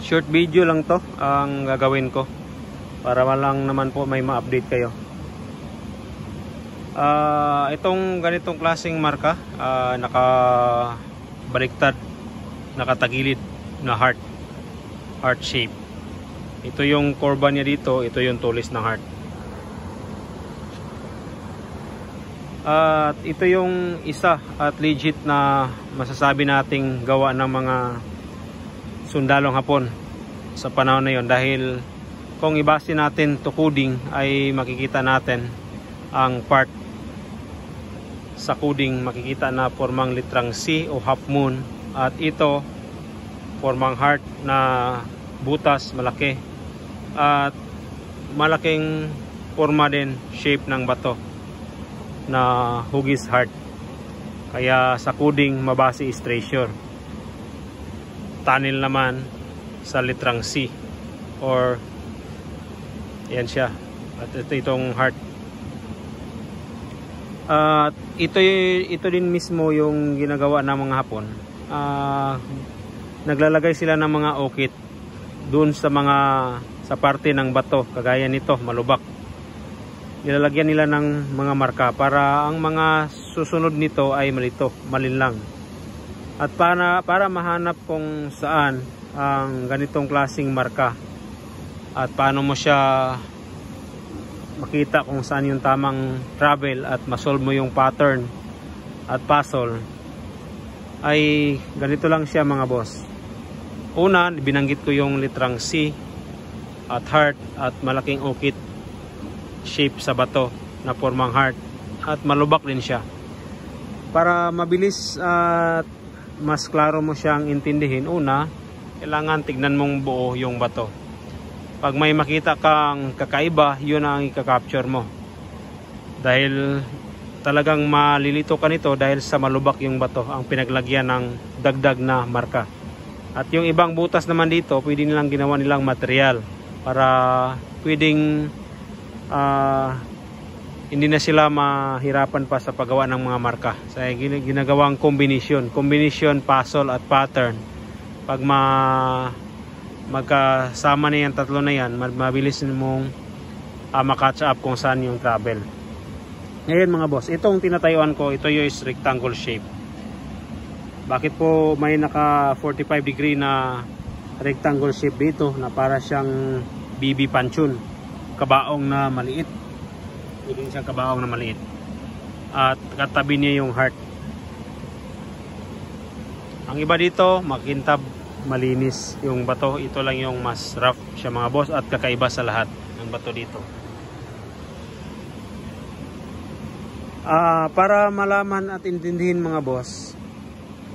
Short video lang to ang gagawin ko para lang naman po may ma-update kayo. Itong ganitong klaseng marka, nakabaliktad, nakatagilid na heart shape. Ito yung kurba niya dito, ito yung tulis ng heart. At ito yung isa at legit na masasabi nating gawa ng mga sundalong Hapon sa panahon na yon, dahil kung ibase natin to coding ay makikita natin ang part sa coding, makikita na formang litrang C o half moon, at ito formang heart na butas malaki at malaking forma din, shape ng bato na hugis heart. Kaya sa coding mabase is treasure. Tunnel naman sa litrang C, or yan siya, at itong heart. At ito din mismo yung ginagawa ng mga Hapon. Naglalagay sila ng mga okit doon sa parte ng bato, kagaya nito, malubak. Nilalagyan nila ng mga marka para ang mga susunod nito ay malinlang. At para mahanap kung saan ang ganitong klaseng marka at paano mo siya makita kung saan yung tamang travel at masolve mo yung pattern at puzzle, ay ganito lang siya mga boss. Una, binanggit ko yung litrang C at heart at malaking okit shape sa bato na formang heart, at malubak din siya. Para mabilis at mas klaro mo siyang intindihin, una, kailangan tignan mong buo yung bato. Pag may makita kang kakaiba, yun ang i-capture mo. Dahil talagang malilito ka nito dahil sa malubak yung bato, ang pinaglagyan ng dagdag na marka. At yung ibang butas naman dito, pwede nilang ginawa nilang material para pwedeng hindi na sila mahirapan pa sa paggawa ng mga marka. So, ginagawang combination, puzzle at pattern. Pag magkasama na yan, tatlo na yan, mabilis mong makatch up kung saan yung travel. Ngayon mga boss, itong tinatayuan ko, ito yung rectangle shape. Bakit po may naka 45 degree na rectangle shape dito na para siyang BB Panchun, kabaong na maliit. Pwede siyang kabaong na maliit. At katabi niya yung heart. Ang iba dito, makintab, malinis yung bato. Ito lang yung mas rough siya mga boss, at kakaiba sa lahat ng bato dito. Para malaman at intindihin mga boss,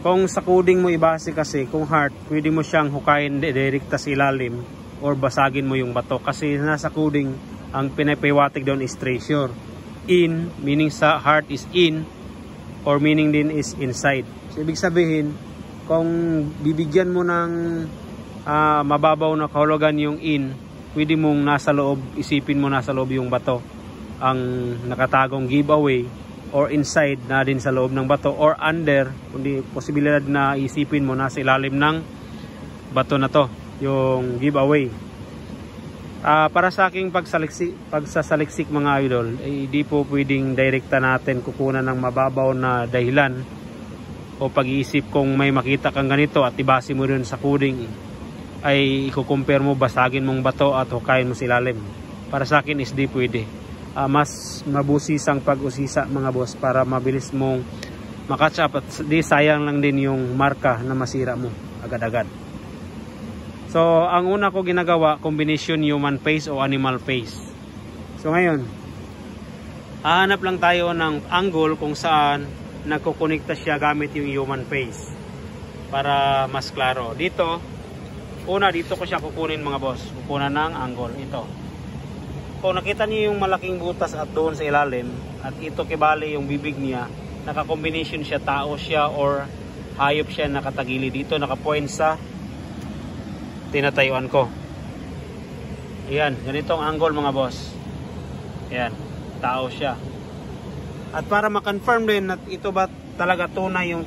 kung sa coding mo ibase kasi, kung heart, pwede mo siyang hukayin direkta sa ilalim or basagin mo yung bato, kasi nasa coding ang pinapahiwatig doon is treasure. In, meaning sa heart is in, or meaning din is inside. So ibig sabihin, kung bibigyan mo ng mababaw na kahulugan yung in, pwede mong nasa loob, isipin mo nasa loob yung bato ang nakatagong giveaway, or inside na din sa loob ng bato, or under, kundi posibilidad na isipin mo nasa ilalim ng bato na to yung giveaway. Para sa aking pagsasaliksik mga idol, di po pwedeng direkta natin kukunan ng mababaw na dahilan o pag-iisip. Kung may makita kang ganito at ibase mo rin sa coding, ay i-compare mo, basagin mong bato at hukayin mo sa ilalim. Para sa akin is di pwede. Mas mabusisang pag-usisa mga boss para mabilis mong makatch up, at di sayang lang din yung marka na masira mo agad-agad. So ang una ko ginagawa, combination human face o animal face. So ngayon, hahanap lang tayo ng angle kung saan nagkukonekta siya gamit yung human face para mas klaro. Dito, una dito ko siya kukunin mga boss, kukunan ng angle ito. Kung nakita niyo yung malaking butas at doon sa ilalim, at ito kibali yung bibig niya, naka-combination siya, tao siya or hayop siya, nakatagili dito, naka-point sa tinatayuan ko. Ayan, ganitong angle mga boss. Ayan, tao siya. At para ma-confirm din at ito ba talaga tunay yung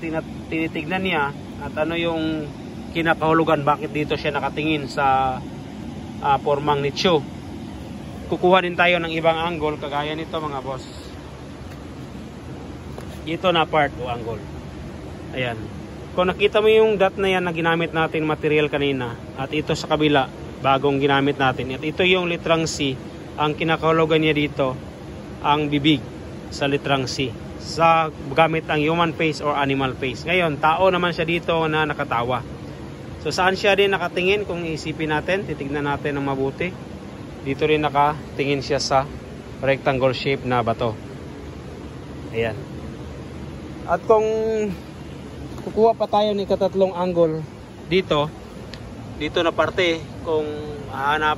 tinitignan niya, at ano yung kinakahulugan bakit dito siya nakatingin sa formang nicho. Kukuha din tayo ng ibang angle kagaya nito mga boss. Ito na part o angle. Ayan. Kung nakita mo yung dot na yan na ginamit natin material kanina at ito sa kabila bagong ginamit natin. At ito yung litrang C. Ang kinakahulugan niya dito ang bibig sa litrang C. Sa gamit ang human face or animal face. Ngayon, tao naman siya dito na nakatawa. So saan siya din nakatingin kung iisipin natin, titignan natin ng mabuti. Dito rin nakatingin siya sa rectangle shape na bato. Ayan. At kung kukuha pa tayo ng ikatatlong angle dito na parte, kung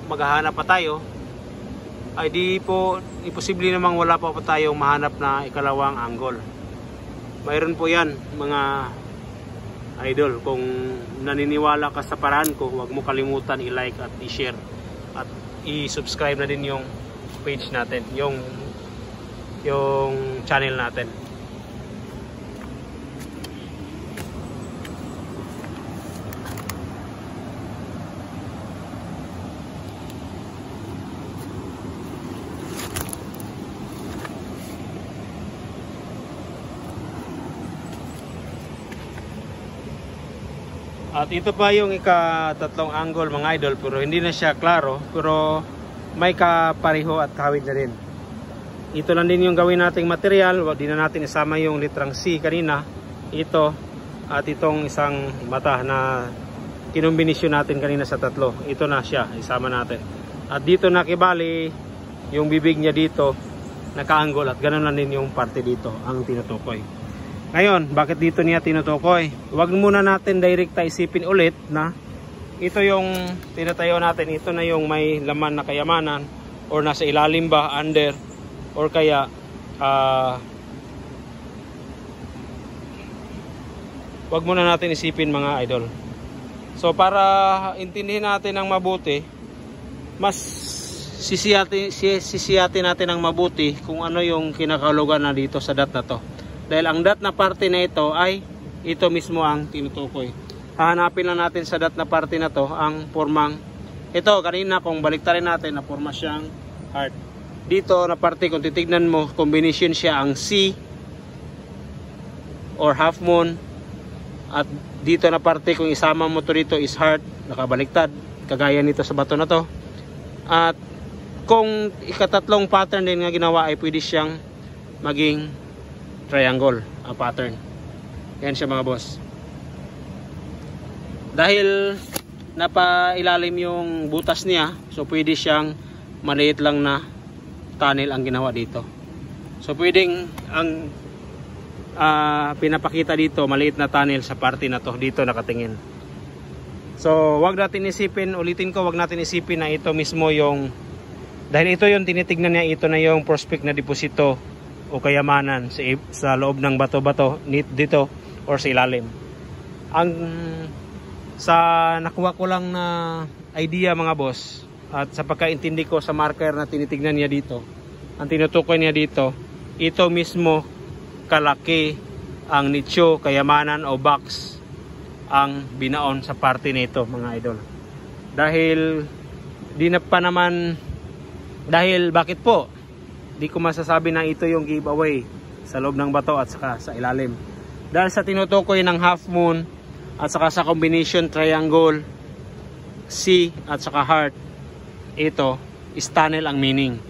maghahanap pa tayo, ay imposible namang wala pa tayong mahanap na ikalawang angle. Mayroon po yan mga idol. Kung naniniwala ka sa paraan ko, huwag mo kalimutan i-like at i-share at i-subscribe na din yung page natin, yung channel natin. At ito pa yung ikatatlong angle mga idol, pero hindi na siya klaro, pero may kapareho at kawid na rin. Ito lang din yung gawin nating material. Di na natin isama yung litrang C kanina, ito at itong isang mata na kinumbinasyon natin kanina sa tatlo. Ito na siya, isama natin. At dito nakibali yung bibig niya dito nakaangle at ganoon lang din yung parte dito ang tinutukoy. Ngayon, bakit dito niya tinutukoy? Huwag muna natin direkta isipin ulit na ito yung tinatayo natin, ito na yung may laman na kayamanan or nasa ilalim ba, under, or kaya huwag muna natin isipin mga idol. So para intindihin natin ng mabuti, mas sisiyatin natin ng mabuti kung ano yung kinakahulugan na dito sa dot na to. Dahil ang dot na parte na ito ay ito mismo ang tinutukoy. Hahanapin lang natin sa dot na parte na to ang formang ito. Kanina kung baliktarin natin na forma siyang heart. Dito na parte kung titignan mo, combination siya ang C or half moon. At dito na parte kung isama mo to dito is heart, nakabaliktad. Kagaya nito sa bato na to. At kung ikatatlong pattern din nga ginawa ay pwede siyang maging triangle ang pattern. Yan siya mga boss. Dahil napailalim yung butas niya, so pwede siyang maliit lang na tunnel ang ginawa dito. So pwedeng ang pinapakita dito maliit na tunnel sa parte na to, dito nakatingin. So wag natin isipin, ulitin ko, wag natin isipin na ito mismo yung, dahil ito yung tinitignan niya, ito na yung prospect na deposito o kayamanan sa loob ng bato-bato dito or sa ilalim. Ang sa nakuha ko lang na idea mga boss at sa pagkaintindi ko sa marker na tinitignan niya dito, ang tinutukoy niya dito, ito mismo kalaki ang nicho, kayamanan o box ang binaon sa parte nito mga idol. Dahil di na pa naman, dahil bakit po? Di ko masasabi na ito yung giveaway sa loob ng bato at saka sa ilalim. Dahil sa tinutukoy ng half moon at saka sa combination triangle, C at saka heart, ito is tunnel ang meaning.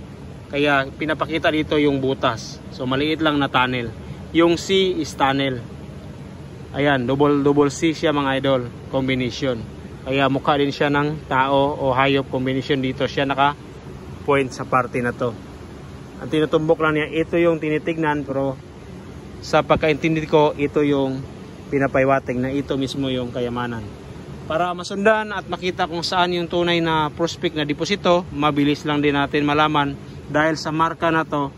Kaya pinapakita dito yung butas. So maliit lang na tunnel. Yung C is tunnel. Ayan, double C siya mga idol, combination. Kaya mukha din siya ng tao o hayop combination dito. Siya naka point sa parte na to. Ang tinutumbok lang niya, ito yung tinitignan, pero sa pagkaintindi ko, ito yung pinapaywating na ito mismo yung kayamanan. Para masundan at makita kung saan yung tunay na prospect na deposito, mabilis lang din natin malaman dahil sa marka na to,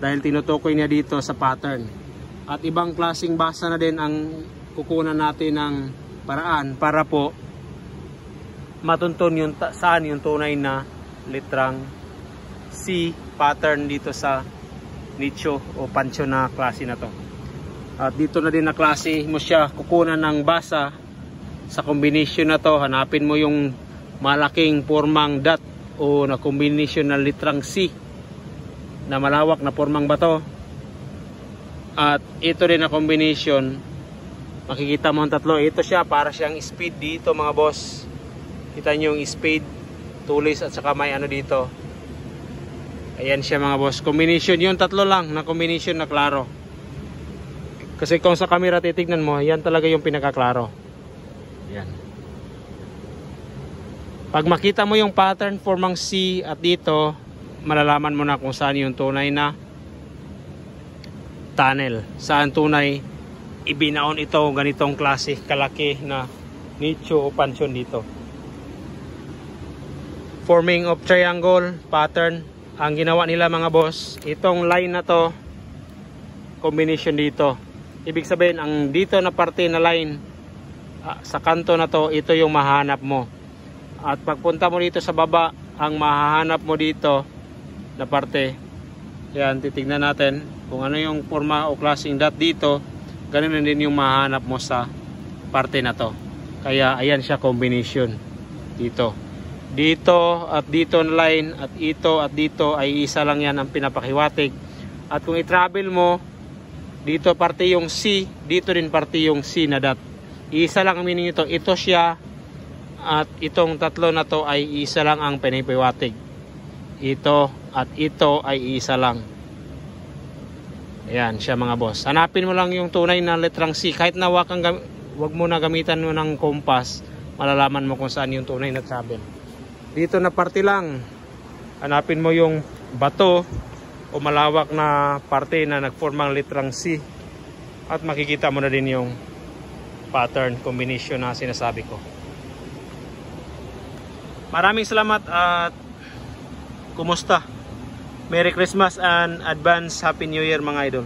dahil tinutukoy niya dito sa pattern. At ibang klaseng basa na din ang kukunan natin ng paraan para po matuntun yung saan yung tunay na litrang C pattern dito sa nicho o pancho na klase na to. At dito na din na klase mo siya kukunan ng basa Sa combination na to, hanapin mo yung malaking formang dot o na combination na litrang C na malawak na formang bato. At ito rin na combination, makikita mo ang tatlo. Ito siya, para siyang speed dito mga boss. Kita nyo yung speed, tulis at saka may ano dito. Ayan siya mga boss. Combination, yung tatlo lang na combination na klaro. Kasi kung sa camera titignan mo, yan talaga yung pinakaklaro. Yan. Pag makita mo yung pattern formang C at dito, malalaman mo na kung saan yung tunay na tunnel. Saan tunay ibinaon ito ganitong klase kalaki na nicho o pansyon dito. Forming of triangle pattern ang ginawa nila mga boss. Itong line na to, combination dito. Ibig sabihin ang dito na parte na line sa kanto na to, ito yung mahanap mo. At pagpunta mo dito sa baba, ang mahahanap mo dito na parte. Yan, titignan natin kung ano yung forma o klaseng dot dito. Ganun din yung mahanap mo sa parte na to. Kaya ayan siya combination dito. Dito at dito na line at ito at dito ay isa lang yan ang pinapakiwatig. At kung i-travel mo, dito parte yung C, dito rin parte yung C na dot. Isa lang ang meaning nito. Ito siya at itong tatlo na to ay isa lang ang pinapakiwatig. Ito at ito ay isa lang. Ayan siya mga boss. Hanapin mo lang yung tunay na letrang C. Kahit na wag mo na gamitan mo ng compass, malalaman mo kung saan yung tunay na travel. Dito na parte lang, hanapin mo yung bato o malawak na parte na nagformang letrang C. At makikita mo na din yung pattern combination na sinasabi ko. Maraming salamat at kumusta? Merry Christmas and advance Happy New Year mga idol.